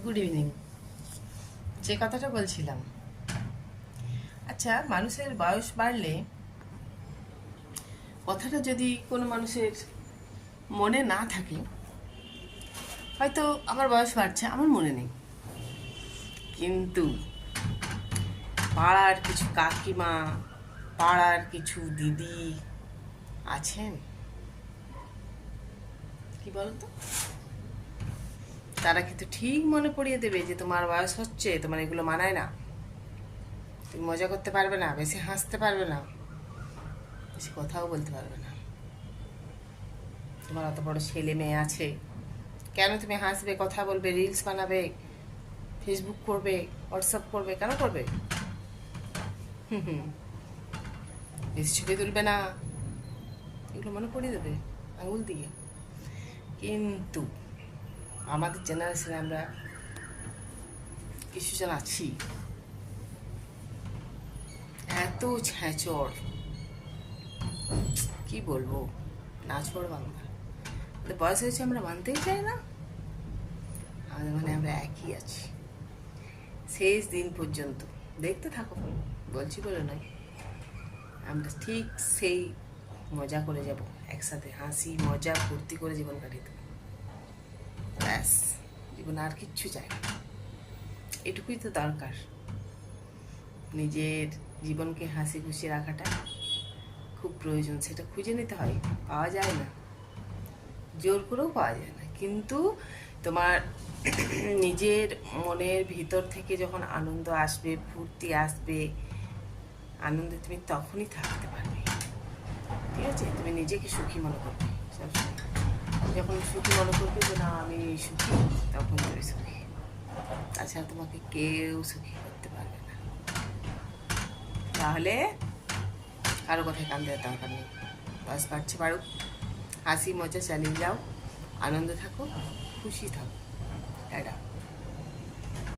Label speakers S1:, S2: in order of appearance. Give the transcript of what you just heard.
S1: Good evening. যে কথাটা বলছিলাম, আচ্ছা, মানুষের বয়স বাড়লে কথাটা যদি কোনো মানুষের মনে না থাকে, হয়তো আমার বয়স বাড়ছে, আমার মনে নেই, কিন্তু পাড়ার কিছু কাকিমা, পাড়ার কিছু দিদি আছেন, কি বলতো, তারা কিন্তু ঠিক মনে পড়িয়ে দেবে যে তোমার বয়স হচ্ছে, তোমার এগুলো মানায় না, তুমি মজা করতে পারবে না, বেশি হাসতে পারবে না, বেশি কথাও বলতে পারবে না, তোমার অত বড় ছেলে মেয়ে আছে, কেন তুমি হাসবে, কথা বলবে, রিলস বানাবে, ফেসবুক করবে, হোয়াটসঅ্যাপ করবে, কেন করবে? হুম হুম, বেশি ছবি তুলবে না, এগুলো মনে পড়িয়ে দেবে আঙুল দিয়ে। কিন্তু আমাদের জেনারেশনে আমরা কিছুজন আছি এত ছ্যাঁচড়, কি বলবো, নাচড় বাংলা। বয়স হয়েছে, আমরা মানতেই চাই না, আমাদের মানে আমরা একই আছি শেষ দিন পর্যন্ত। দেখতে থাকো, বলছি বলে নয়, আমরা ঠিক সেই মজা করে যাব, একসাথে হাসি মজা ফুর্তি করে জীবন কাটিয়ে দেবো, ব্যাস। জীবন আর কিচ্ছু চাই না, এটুকুই তো দরকার। নিজের জীবনকে হাসি খুশি রাখাটা খুব প্রয়োজন, সেটা খুঁজে নিতে হয়, পাওয়া যায় না, জোর করেও পাওয়া যায় না। কিন্তু তোমার নিজের মনের ভিতর থেকে যখন আনন্দ আসবে, ফুর্তি আসবে, আনন্দে তুমি তখনই থাকতে পারবে, ঠিক আছে? তুমি নিজেকে সুখী মনে করবে সবসময়, যখন সুখী মনে করবে যে না আমি সুখী, তখন তুমি সুখী, তাছাড়া তোমাকে কেউ সুখী করতে পারবে না। তাহলে কারো কথায় কান দেওয়ার দরকার নেই, বয়স বাড়ছে বাড়ুক, হাসি মজা চালিয়ে যাও, আনন্দ থাকো, খুশি থাকো, এটা